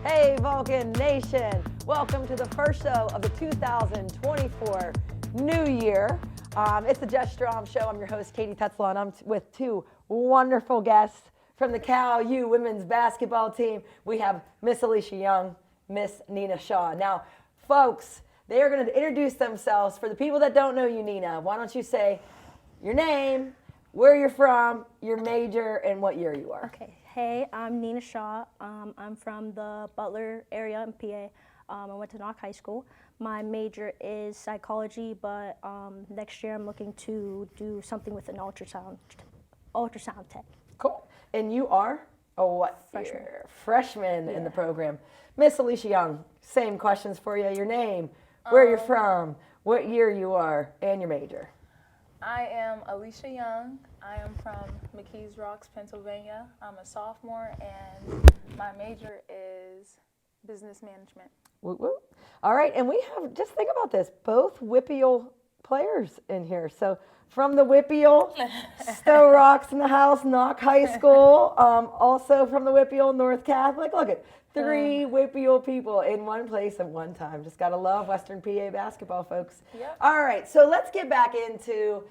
Hey, Vulcan Nation. Welcome to the first show of the 2024 new year. It's the Jess Strom Show. I'm your host, Katie Tetzlaw, and I'm with two wonderful guests from the Cal U women's basketball team. We have Miss ALICIA Young, Miss Nina Shaw. Now, folks, they are going to introduce themselves. For the people that don't know you, Nina, why don't you say your name, where you're from, your major, and what year you are. Okay. Hey, I'm Nina Shaw. I'm from the Butler area in PA. I went to Knox High School. My major is psychology, but next year I'm looking to do something with an ultrasound tech. Cool. And you are a what? Freshman. Freshman in the program. Miss ALICIA Young, same questions for you. Your name, where you're from, what year you are, and your major. I am ALICIA Young. I am from McKees Rocks, Pennsylvania. I'm a sophomore, and my major is business management. Woo woo. All right, and we have, just think about this, both WPIAL players in here. So from the WPIAL, Stowe Rocks in the house, Knox High School, also from the WPIAL, North Catholic. Look at three WPIAL people in one place at one time. Just got to love Western PA basketball, folks. Yep. All right, so let's get back into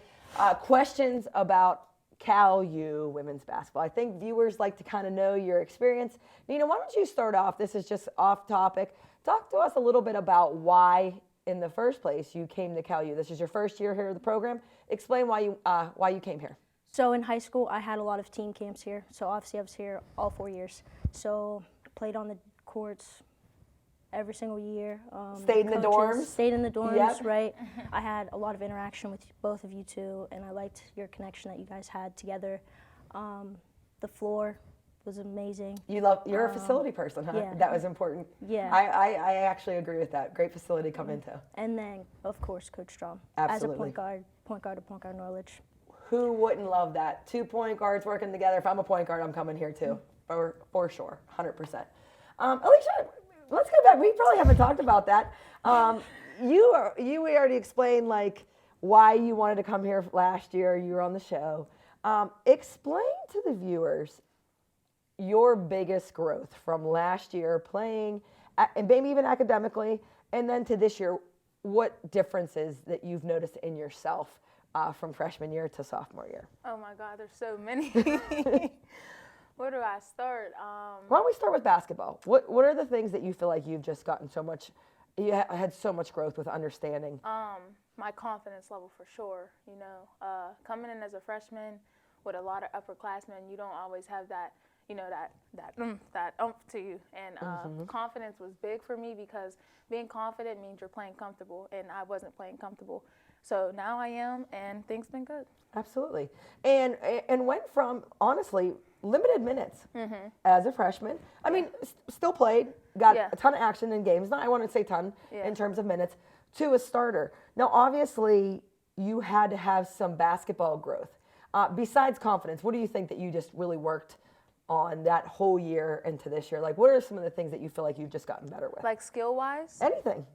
questions about Cal U women's basketball. I think viewers like to kind of know your experience. Nina, why don't you start off? This is just off topic. Talk to us a little bit about why, in the first place, you came to Cal U. This is your first year here at the program. Explain why you came here. So in high school, I had a lot of team camps here. So obviously I was here all 4 years. So played on the courts every single year. Stayed in the dorms? Stayed in the dorms, Yep. right. I had a lot of interaction with both of you two, and I liked your connection that you guys had together. The floor was amazing. You're a facility person, huh? yeah. That was important. Yeah. I actually agree with that. Great facility to come into. And then, of course, Coach Strom. Absolutely. As a point guard knowledge. Who wouldn't love that? 2 point guards working together. If I'm a point guard, I'm coming here too, for sure, 100%. ALICIA, let's go back. We probably haven't talked about that. We already explained like why you wanted to come here last year. You were on the show. Explain to the viewers your biggest growth from last year playing, and maybe even academically, and then to this year. What differences that you've noticed in yourself from freshman year to sophomore year? Oh my God, there's so many. Where do I start? Why don't we start with basketball? What are the things that you feel like you've just gotten so much, you had so much growth with understanding? My confidence level for sure. You know, coming in as a freshman with a lot of upperclassmen, you don't always have that, you know, that oomph to you. And confidence was big for me because being confident means you're playing comfortable, and I wasn't playing comfortable. So now I am, and things been good. Absolutely. And went from, honestly, limited minutes as a freshman. I mean, still played, got a ton of action in games. Not, I want to say ton in terms of minutes, to a starter. Now, obviously, you had to have some basketball growth. Besides confidence, what do you think that you just really worked on that whole year into this year? Like, what are some of the things that you feel like you've just gotten better with? Like skill-wise? Anything.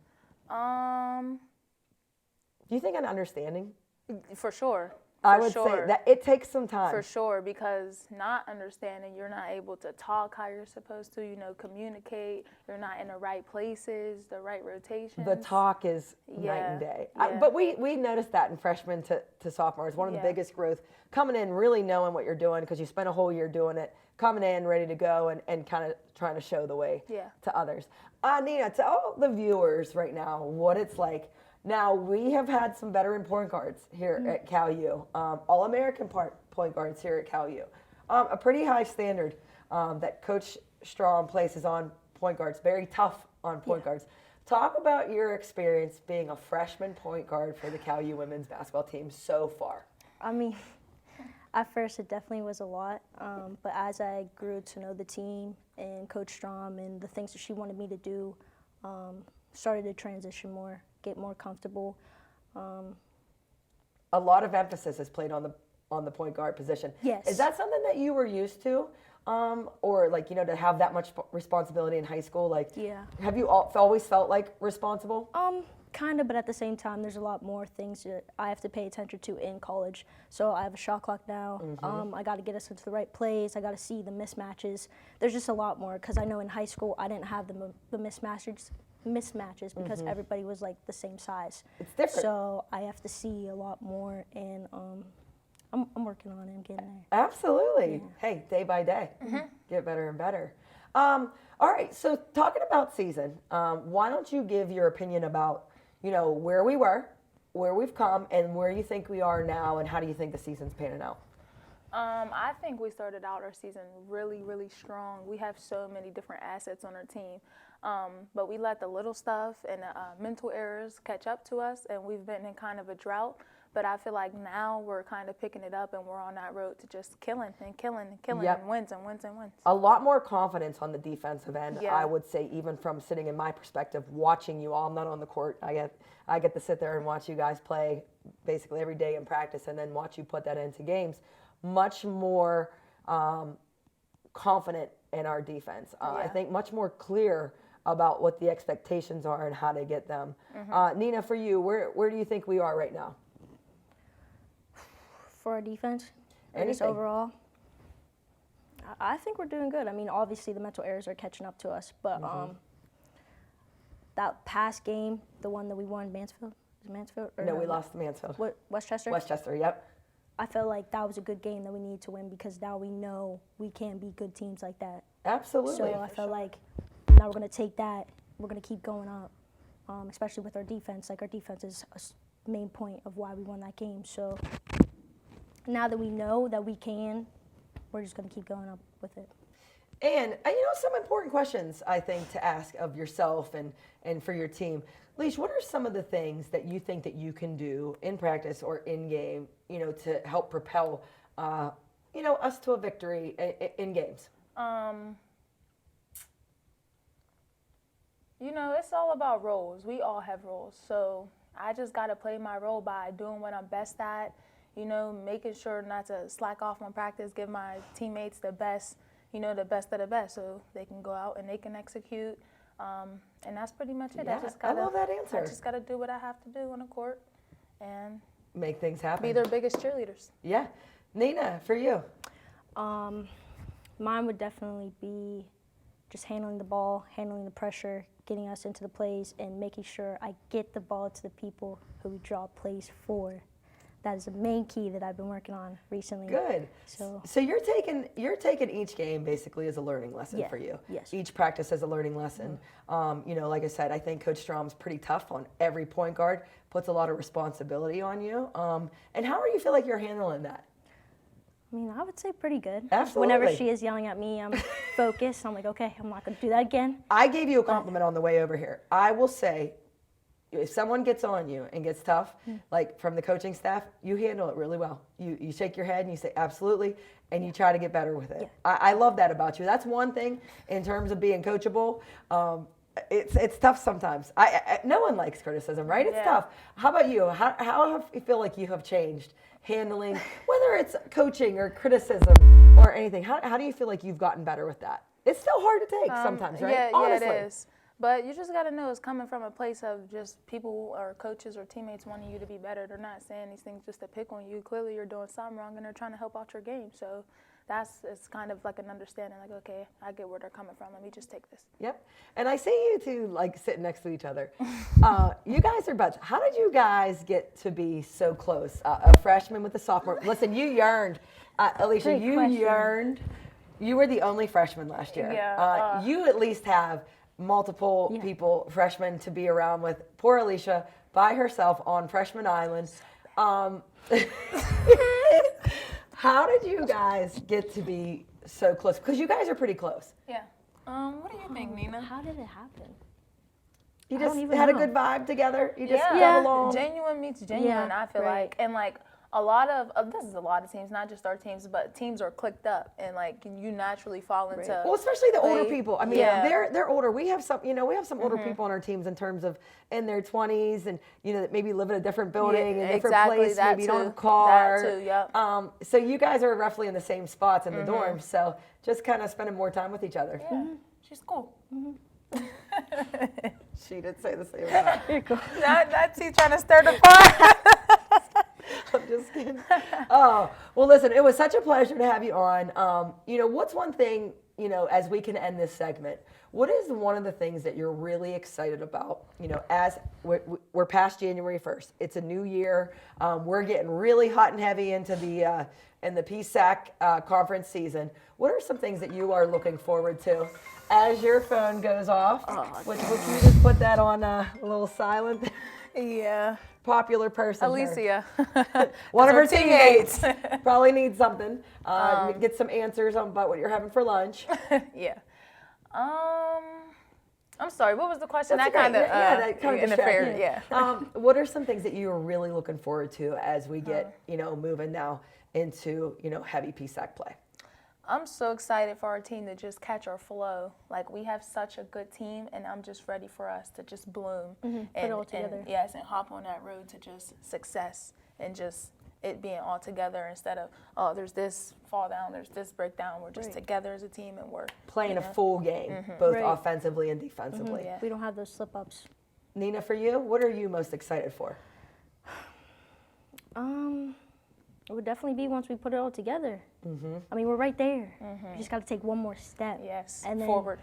Do you think an understanding? For sure. I would say that it takes some time. For sure, because not understanding, you're not able to talk how you're supposed to, you know, communicate. You're not in the right places, the right rotations. The talk is night and day. Yeah. But we noticed that in freshman to sophomore. It's one of the biggest growth. Coming in, really knowing what you're doing because you spent a whole year doing it. Coming in, ready to go, and kind of trying to show the way to others. Nina, tell the viewers right now what it's like. Now, we have had some veteran point guards here at Cal U, All-American point guards here at Cal U. A pretty high standard that Coach Strom places on point guards, very tough on point guards. Talk about your experience being a freshman point guard for the Cal U women's basketball team so far. I mean, at first it definitely was a lot, but as I grew to know the team and Coach Strom and the things that she wanted me to do, started to transition more, get more comfortable. A lot of emphasis is played on the point guard position. Yes. Is that something that you were used to? or like, you know, to have that much responsibility in high school? Like, have you always felt like responsible? Kind of, but at the same time, there's a lot more things that I have to pay attention to in college. So I have a shot clock now. I got to get us into the right plays. I got to see the mismatches. There's just a lot more, because I know in high school I didn't have the mismatches because everybody was like the same size. It's different. So I have to see a lot more, and I'm working on it. I'm getting there. Absolutely. Yeah. Hey, day by day, get better and better. All right. So talking about season, why don't you give your opinion about, you know, where we were, where we've come, and where you think we are now, and how do you think the season's panning out? I think we started out our season really, really strong. We have so many different assets on our team, but we let the little stuff and mental errors catch up to us, and we've been in kind of a drought. But I feel like now we're kind of picking it up, and we're on that road to just killing and wins and wins and wins. A lot more confidence on the defensive end, I would say, even from sitting in my perspective, watching you all. I'm not on the court. I get to sit there and watch you guys play basically every day in practice, and then watch you put that into games. Much more confident in our defense. I think much more clear about what the expectations are and how to get them. Nina, for you, where do you think we are right now? For our defense, just overall, I think we're doing good. I mean, obviously the mental errors are catching up to us, but that past game, the one that we won, Mansfield, is it Mansfield? No, we lost to Mansfield. What, Westchester? Westchester, yep. I felt like that was a good game that we needed to win, because now we know we can beat good teams like that. Absolutely. So I felt like now we're going to take that, we're going to keep going up, especially with our defense. Like, our defense is a main point of why we won that game. So now that we know that we can, we're just going to keep going up with it. And, you know, some important questions, I think, to ask of yourself and for your team. Leash, what are some of the things that you think that you can do in practice or in game, you know, to help propel, you know, us to a victory in games? You know, it's all about roles. We all have roles. So I just got to play my role by doing what I'm best at. You know, making sure not to slack off on practice, give my teammates the best, you know, the best of the best, so they can go out and they can execute. And that's pretty much it. Yeah, I love that answer. I just got to do what I have to do on the court and make things happen. Be their biggest cheerleaders. Yeah. Nina, for you? Mine would definitely be just handling the ball, handling the pressure, getting us into the plays, and making sure I get the ball to the people who we draw plays for. That is the main key that I've been working on recently. Good. So you're taking each game basically as a learning lesson for you. Yes. Each practice as a learning lesson. You know, like I said, I think Coach Strom's pretty tough on every point guard, puts a lot of responsibility on you. And how do you feel like you're handling that? I mean, I would say pretty good. Absolutely. Whenever she is yelling at me, I'm focused. I'm like, okay, I'm not going to do that again. I gave you a compliment on the way over here. I will say, if someone gets on you and gets tough, like from the coaching staff, you handle it really well. You shake your head and you say, absolutely, and you try to get better with it. Yeah. I love that about you. That's one thing in terms of being coachable. It's tough sometimes. No one likes criticism, right? It's tough. How about you? How have you feel like you have changed handling, whether it's coaching or criticism or anything? How do you feel like you've gotten better with that? It's still hard to take sometimes, right? Yeah, honestly. Yeah, it is. But you just got to know it's coming from a place of just people or coaches or teammates wanting you to be better. They're not saying these things just to pick on you. Clearly you're doing something wrong, and they're trying to help out your game. So it's kind of like an understanding, like, okay, I get where they're coming from. Let me just take this. Yep. And I see you two, like, sitting next to each other. You guys are buds. How did you guys get to be so close? A freshman with a sophomore. Listen, you yearned. Alicia, yearned. You were the only freshman last year. Yeah. You at least have multiple people, freshmen, to be around with. Poor Alicia by herself on Freshman Island. How did you guys get to be so close? Because you guys are pretty close. Yeah. What do you think, Nina? How did it happen? You just had a good vibe together? You just got along? Genuine meets genuine, I feel like. And, like, a lot of this is a lot of teams, not just our teams, but teams are clicked up, and like you naturally fall into. Well, especially the older people. I mean, they're older. We have some, older people on our teams in terms of in their 20s, and that maybe live in a different building, in a different place. Maybe you don't have a car. That too, yep. So you guys are roughly in the same spots in the dorms. So just kind of spending more time with each other. Yeah, she's cool. She did say the same thing. You're cool. That's he trying to stir the pot. I'm just kidding. Oh, well, listen, it was such a pleasure to have you on. What's one thing, as we can end this segment, what is one of the things that you're really excited about, as we're past January 1st. It's a new year. We're getting really hot and heavy into the PSAC conference season. What are some things that you are looking forward to as your phone goes off? Can you just put that on a little silent? Yeah. Popular person. ALICIA. One of her teammates probably needs something. Get some answers about what you're having for lunch. Yeah. I'm sorry, what was the question? That kind of interfered. Yeah. What are some things that you are really looking forward to as we get, moving now into, heavy PSAC play? I'm so excited for our team to just catch our flow. Like, we have such a good team, and I'm just ready for us to just bloom. Put it all together. And hop on that road to just success and just it being all together instead of, there's this fall down, there's this breakdown. We're just together as a team, and we're playing a full game, both offensively and defensively. Yeah. We don't have those slip-ups. Nina, for you, what are you most excited for? It would definitely be once we put it all together. I mean, we're right there. We just got to take one more step. Yes, and then forward.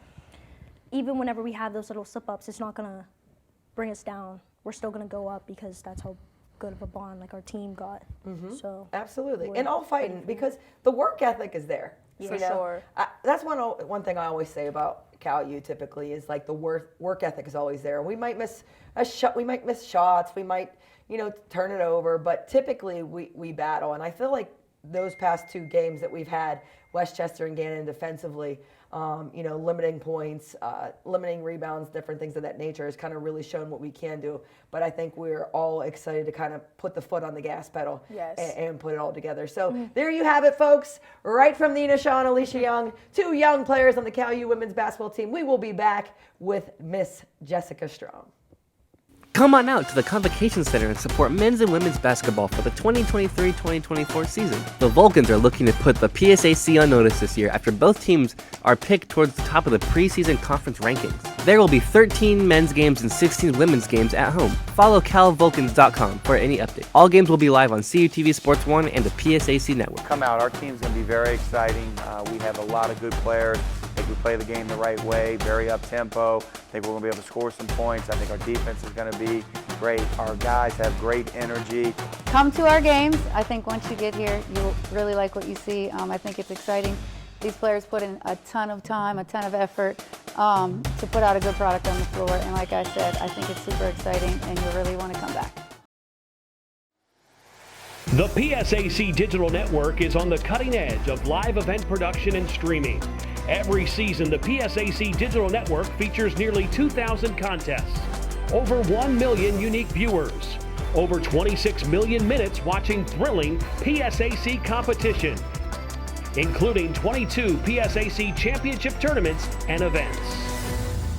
Even whenever we have those little slip-ups, it's not going to bring us down. We're still going to go up because that's how good of a bond like our team got. So absolutely, and all fighting because the work ethic is there. For sure. That's one thing I always say about Cal U typically is like the work ethic is always there. We might miss a shot, we might miss shots, we might turn it over, but typically we battle, and I feel like those past two games that we've had, Westchester and Gannon defensively, limiting points, limiting rebounds, different things of that nature has kind of really shown what we can do. But I think we're all excited to kind of put the foot on the gas pedal and put it all together. So there you have it, folks. Right from Nina Shaw and ALICIA Young, two young players on the Cal U women's basketball team. We will be back with Miss Jessica Strom. Come on out to the Convocation Center and support men's and women's basketball for the 2023-2024 season. The Vulcans are looking to put the PSAC on notice this year after both teams are picked towards the top of the preseason conference rankings. There will be 13 men's games and 16 women's games at home. Follow calvulcans.com for any update. All games will be live on CUTV Sports 1 and the PSAC network. Come out, our team's going to be very exciting. We have a lot of good players. I think we play the game the right way, very up-tempo. I think we're going to be able to score some points. I think our defense is going to be great. Our guys have great energy. Come to our games. I think once you get here, you'll really like what you see. I think it's exciting. These players put in a ton of time, a ton of effort to put out a good product on the floor. And like I said, I think it's super exciting, and you'll really want to come back. The PSAC Digital Network is on the cutting edge of live event production and streaming. Every season, the PSAC Digital Network features nearly 2,000 contests, over 1 million unique viewers, over 26 million minutes watching thrilling PSAC competition, including 22 PSAC championship tournaments and events.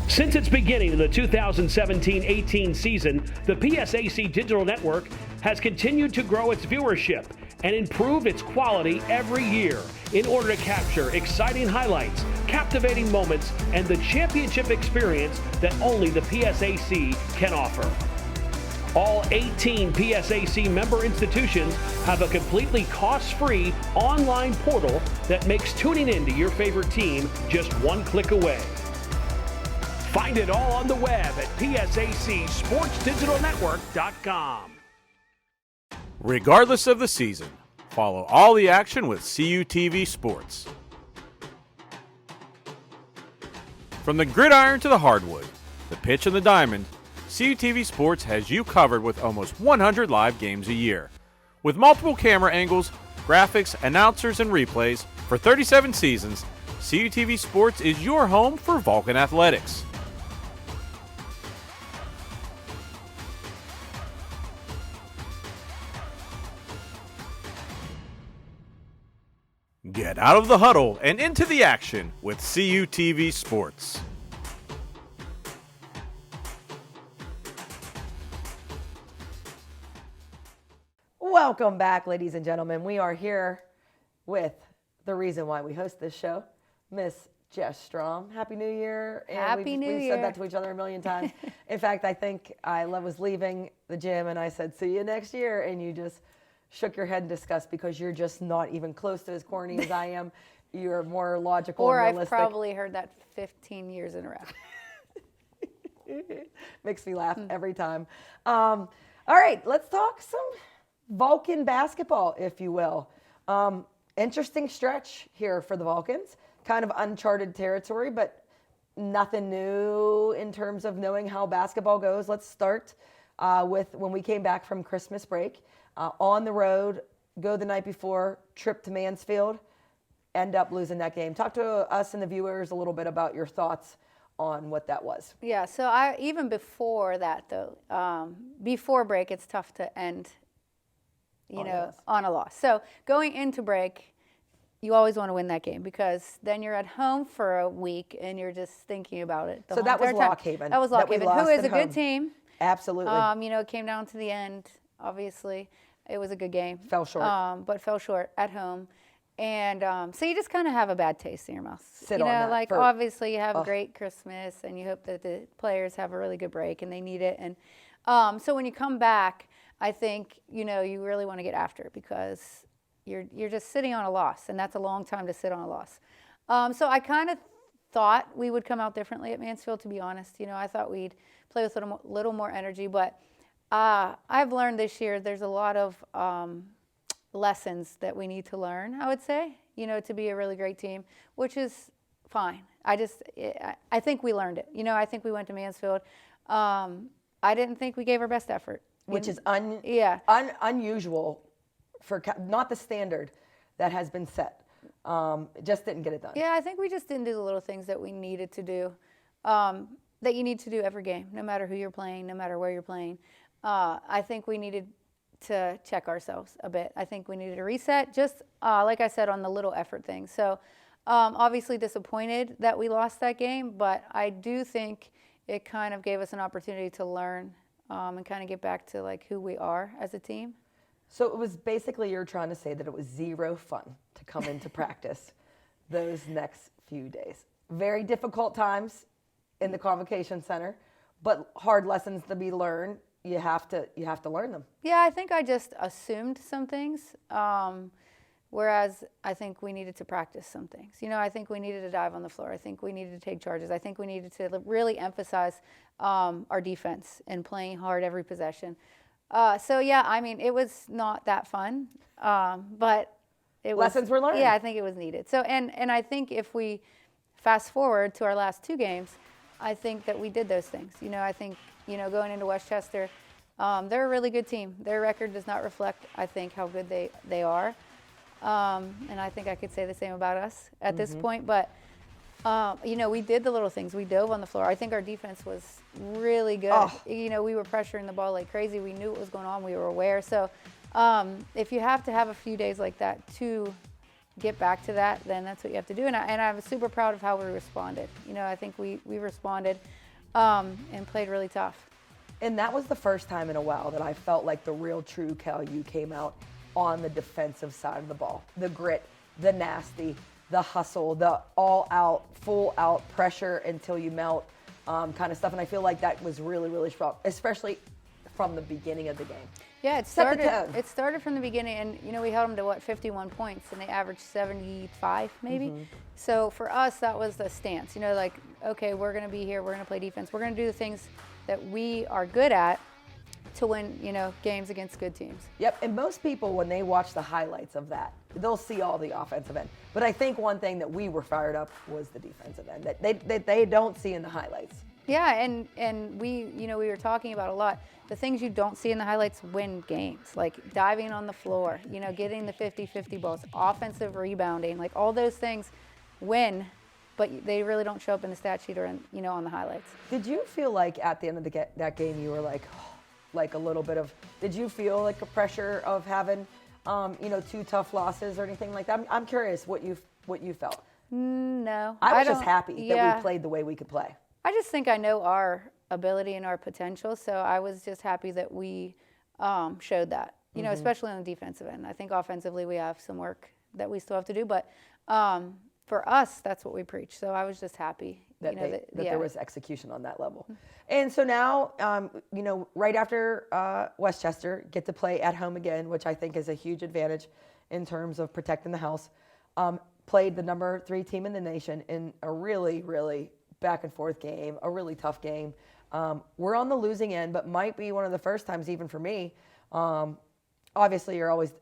Since its beginning in the 2017-18 season, the PSAC Digital Network has continued to grow its viewership and improve its quality every year in order to capture exciting highlights, captivating moments, and the championship experience that only the PSAC can offer. All 18 PSAC member institutions have a completely cost-free online portal that makes tuning into your favorite team just one click away. Find it all on the web at PSACSportsDigitalNetwork.com. Regardless of the season, follow all the action with CUTV Sports. From the gridiron to the hardwood, the pitch and the diamond, CUTV Sports has you covered with almost 100 live games a year. With multiple camera angles, graphics, announcers, and replays, for 37 seasons, CUTV Sports is your home for Vulcan Athletics. Get out of the huddle and into the action with CUTV Sports. Welcome back, ladies and gentlemen. We are here with the reason why we host this show, Miss Jess Strom. Happy New Year. And Happy New we've Year. said that to each other a million times. In fact, I think I was leaving the gym and I said, see you next year. And you just shook your head in disgust because you're just not even close to as corny as I am. You're more logical Or and I've realistic. probably heard that 15 years in a row. Makes me laugh every time. All right, let's talk some Vulcan basketball, if you will. Interesting stretch here for the Vulcans. Kind of uncharted territory, but nothing new in terms of knowing how basketball goes. Let's start with when we came back from Christmas break. On the road, go the night before, trip to Mansfield, end up losing that game. Talk to us and the viewers a little bit about your thoughts on what that was. Yeah, so even before that, though, before break, it's tough to end on a loss. So going into break, you always want to win that game because then you're at home for a week and you're just thinking about it. So that was Lock Haven. That was Lock Haven, who is a good team. Absolutely. It came down to the end, obviously. It was a good game. Fell short. But fell short at home. And so you just kind of have a bad taste in your mouth. Sit on that like for- obviously you have a great Christmas and you hope that the players have a really good break and they need it. And so when you come back, I think, you really want to get after it because you're just sitting on a loss, and that's a long time to sit on a loss. So I kind of thought we would come out differently at Mansfield, to be honest. I thought we'd play with a little more energy, but I've learned this year there's a lot of lessons that we need to learn, I would say, to be a really great team, which is fine. I think we learned it. I think we went to Mansfield. I didn't think we gave our best effort. Which is unusual for not the standard that has been set. Just didn't get it done. Yeah, I think we just didn't do the little things that we needed to do, that you need to do every game, no matter who you're playing, no matter where you're playing. I think we needed to check ourselves a bit. I think we needed a reset, just like I said, on the little effort things. So obviously disappointed that we lost that game, but I do think it kind of gave us an opportunity to learn and kind of get back to like who we are as a team. So it was basically you're trying to say that it was zero fun to come into practice those next few days. Very difficult times in the convocation center, but hard lessons to be learned. You have to learn them. Yeah, I think I just assumed some things, whereas I think we needed to practice some things. I think we needed to dive on the floor. I think we needed to take charges. I think we needed to really emphasize our defense and playing hard every possession. So yeah, it was not that fun, but lessons were learned. Yeah, I think it was needed. So and I think if we fast forward to our last two games, I think that we did those things. I think going into Westchester, they're a really good team. Their record does not reflect, I think, how good they are, and I think I could say the same about us at this point. But we did the little things. We dove on the floor. I think our defense was really good. We were pressuring the ball like crazy. We knew what was going on. We were aware. So if you have to have a few days like that to get back to that, then that's what you have to do. And I'm super proud of how we responded. I think we responded and played really tough. And that was the first time in a while that I felt like the real true CalU came out on the defensive side of the ball. The grit, the nasty, the hustle, the all-out, full-out pressure until you melt kind of stuff. And I feel like that was really, really strong, especially from the beginning of the game. Yeah, it started from the beginning, and we held them to 51 points, and they averaged 75 maybe. So for us, that was the stance. Okay, we're going to be here, we're going to play defense, we're going to do the things that we are good at to win, games against good teams. Yep, and most people, when they watch the highlights of that, they'll see all the offensive end. But I think one thing that we were fired up was the defensive end that they don't see in the highlights. Yeah, and we were talking about a lot. The things you don't see in the highlights win games, like diving on the floor, getting the 50-50 balls, offensive rebounding, like all those things win, but they really don't show up in the stat sheet or on the highlights. Did you feel like at the end of that game you were like a little bit of, did you feel like a pressure of having 2 tough losses or anything like that? I'm curious what you felt. No. I was just happy that we played the way we could play. I just think I know our ability and our potential, so I was just happy that we showed that, especially on the defensive end. I think offensively we have some work that we still have to do, but for us, that's what we preach. So I was just happy that there was execution on that level. And so now, right after Westchester, get to play at home again, which I think is a huge advantage in terms of protecting the house. Played the number 3 team in the nation in a really, really back and forth game, a really tough game. We're on the losing end, but might be one of the first times even for me. Obviously, you're always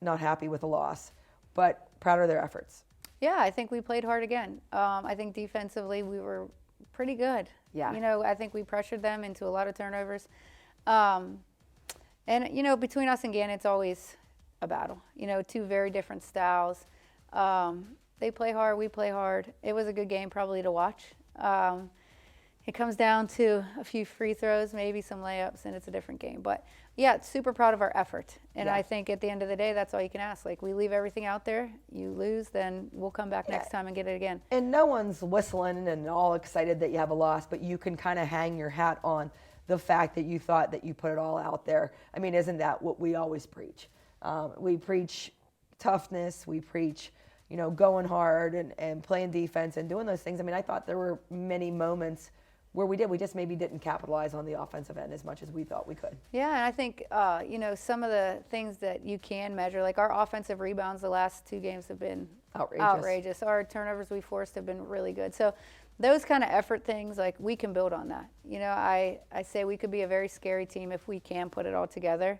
not happy with a loss, but proud of their efforts. Yeah, I think we played hard again. I think defensively we were pretty good. Yeah. I think we pressured them into a lot of turnovers. And, between us and Gannon, it's always a battle. 2 very different styles. They play hard, we play hard. It was a good game probably to watch. It comes down to a few free throws, maybe some layups, and it's a different game. But, yeah, super proud of our effort. And I think at the end of the day, that's all you can ask. Like, we leave everything out there. You lose, then we'll come back next time and get it again. And no one's whistling and all excited that you have a loss, but you can kind of hang your hat on the fact that you thought that you put it all out there. I mean, isn't that what we always preach? We preach toughness. We preach, going hard and playing defense and doing those things. I mean, I thought there were many moments where we just maybe didn't capitalize on the offensive end as much as we thought we could. Yeah, and I think, some of the things that you can measure, like our offensive rebounds the last 2 games have been outrageous. Our turnovers we forced have been really good. So those kind of effort things, like we can build on that. I say we could be a very scary team if we can put it all together.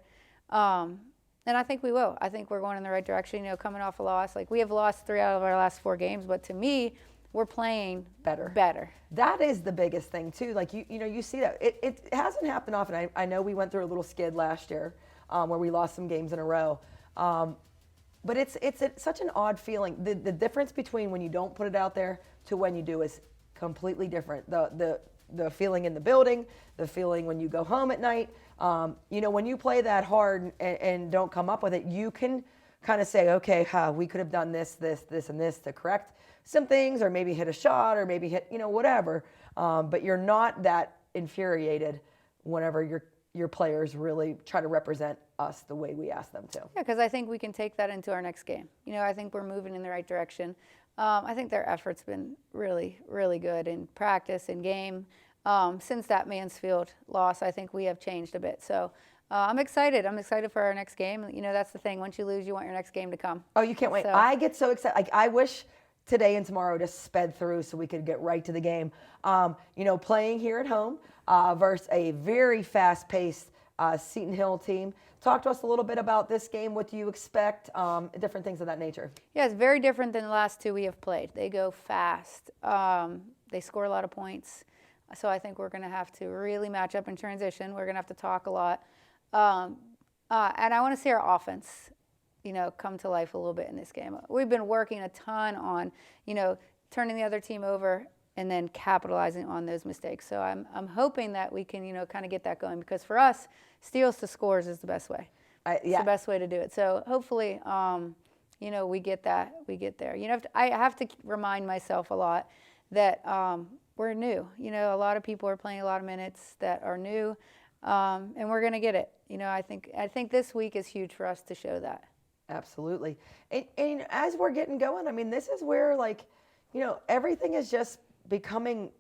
And I think we will. I think we're going in the right direction, coming off a loss. Like we have lost 3 out of our last 4 games, but to me, we're playing better. That is the biggest thing too. Like you see that it hasn't happened often. I know we went through a little skid last year where we lost some games in a row. But it's such an odd feeling. The difference between when you don't put it out there to when you do is completely different. The feeling in the building, the feeling when you go home at night. When you play that hard and don't come up with it, you can kind of say, okay, we could have done this, and this to correct some things, or maybe hit a shot, or maybe hit, whatever. But you're not that infuriated whenever your players really try to represent us the way we ask them to. Yeah, because I think we can take that into our next game. I think we're moving in the right direction. I think their effort's been really, really good in practice and game. Since that Mansfield loss, I think we have changed a bit. So I'm excited. I'm excited for our next game. That's the thing. Once you lose, you want your next game to come. Oh, you can't wait. So, I get so excited. Like, I wish today and tomorrow just sped through so we could get right to the game. Playing here at home versus a very fast-paced Seton Hill team. Talk to us a little bit about this game. What do you expect? Different things of that nature. Yeah, it's very different than the last 2 we have played. They go fast. They score a lot of points. So I think we're going to have to really match up in transition. We're going to have to talk a lot. And I want to see our offense, come to life a little bit in this game. We've been working a ton on, turning the other team over and then capitalizing on those mistakes. So I'm hoping that we can, kind of get that going, because for us, steals to scores is the best way. It's the best way to do it. So hopefully, we get that, we get there. I have to remind myself a lot that we're new. A lot of people are playing a lot of minutes that are new, and we're going to get it. I think this week is huge for us to show that. Absolutely. And as we're getting going, I mean, this is where, everything is just becoming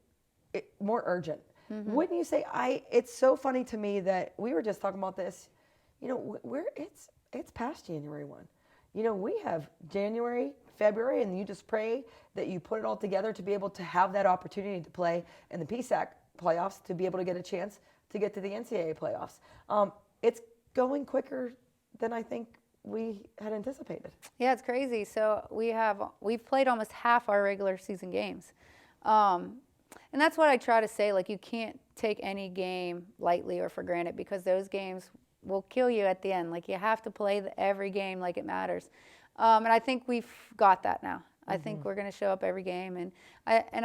more urgent. Mm-hmm. Wouldn't you say? It's so funny to me that we were just talking about this. It's past January 1. We have January, February, and you just pray that you put it all together to be able to have that opportunity to play in the PSAC playoffs, to be able to get a chance to get to the NCAA playoffs. It's going quicker than I think we had anticipated. Yeah, it's crazy. So we've played almost half our regular season games. And that's what I try to say, you can't take any game lightly or for granted, because those games will kill you at the end. You have to play every game like it matters. And I think we've got that now. I think we're going to show up every game, and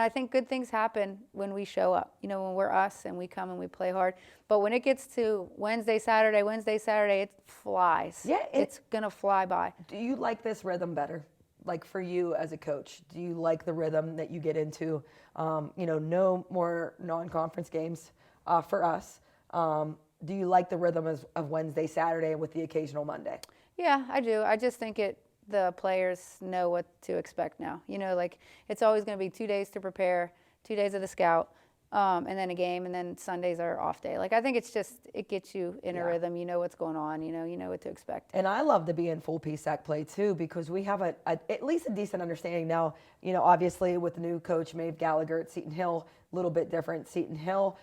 I think good things happen when we show up. You know, when we're us and we come and we play hard. But when it gets to Wednesday, Saturday, it flies. Yeah, it's going to fly by. Do you like this rhythm better? Like for you as a coach, do you like the rhythm that you get into? You know, no more non-conference games for us. Do you like the rhythm of Wednesday, Saturday with the occasional Monday? Yeah, I do. I just think the players know what to expect now. You know, like it's always going to be 2 days to prepare, 2 days of the scout, and then a game, and then Sundays are off day. Like I think it gets you in a rhythm. You know what's going on. You know what to expect. And I love to be in full PSAC play too, because we have at least a decent understanding now. You know, obviously with the new coach Maeve Gallagher at Seton Hill, a little bit different. Seton Hill,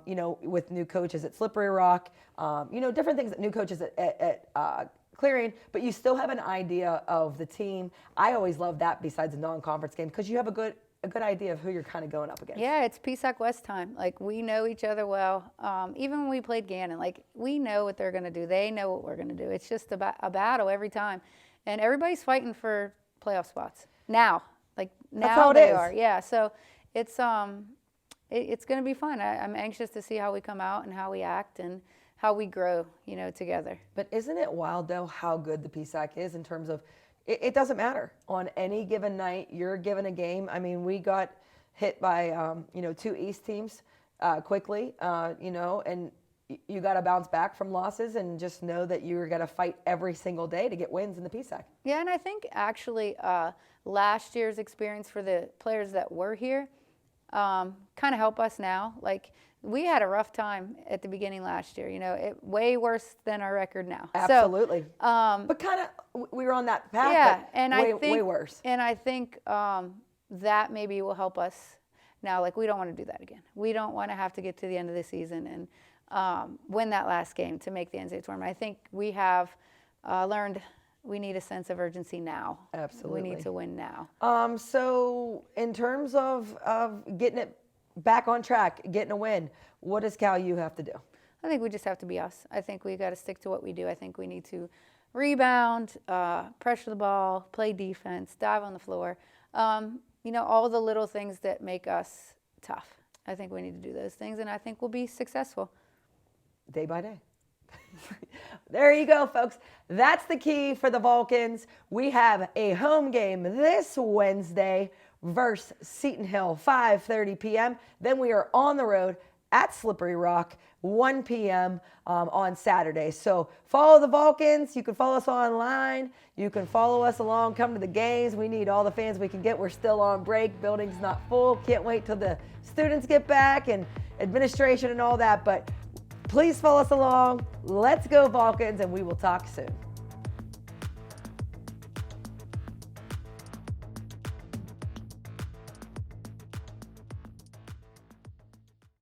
you know, with new coaches at Slippery Rock, you know, different things that new coaches at Clearing, but you still have an idea of the team. I always love that besides a non-conference game, because you have a good idea of who you're kind of going up against. Yeah, it's PSAC West time. Like we know each other well. Even when we played Gannon, like we know what they're going to do. They know what we're going to do. It's just a battle every time, and everybody's fighting for playoff spots now. Like now that's how they it is. are. Yeah, so it's going to be fun. I'm anxious to see how we come out and how we act and how we grow, you know, together. But isn't it wild though how good the PSAC is in terms of it doesn't matter on any given night you're given a game. I mean, we got hit by you know, 2 East teams quickly, you know, and you got to bounce back from losses and just know that you're going to fight every single day to get wins in the PSAC. Yeah, and I think actually last year's experience for the players that were here kind of help us now. Like we had a rough time at the beginning last year, you know, way worse than our record now. Absolutely. So, but kind of we were on that path, yeah, but and way worse. And I think that maybe will help us now. Like we don't want to do that again. We don't want to have to get to the end of the season and win that last game to make the NCAA tournament. I think we have learned we need a sense of urgency now. Absolutely. We need to win now. So in terms of getting it back on track, getting a win, what does Cal U have to do? I think we just have to be us. I think we got to stick to what we do. I think we need to rebound, pressure the ball, play defense, dive on the floor. You know, all the little things that make us tough. I think we need to do those things, and I think we'll be successful. Day by day. There you go, folks. That's the key for the Vulcans. We have a home game this Wednesday versus Seton Hill, 5:30 p.m. Then we are on the road at Slippery Rock, 1 p.m. On Saturday. So follow the Vulcans. You can follow us online. You can follow us along, come to the games. We need all the fans we can get. We're still on break. Building's not full. Can't wait till the students get back and administration and all that. But please follow us along. Let's go Vulcans, and we will talk soon.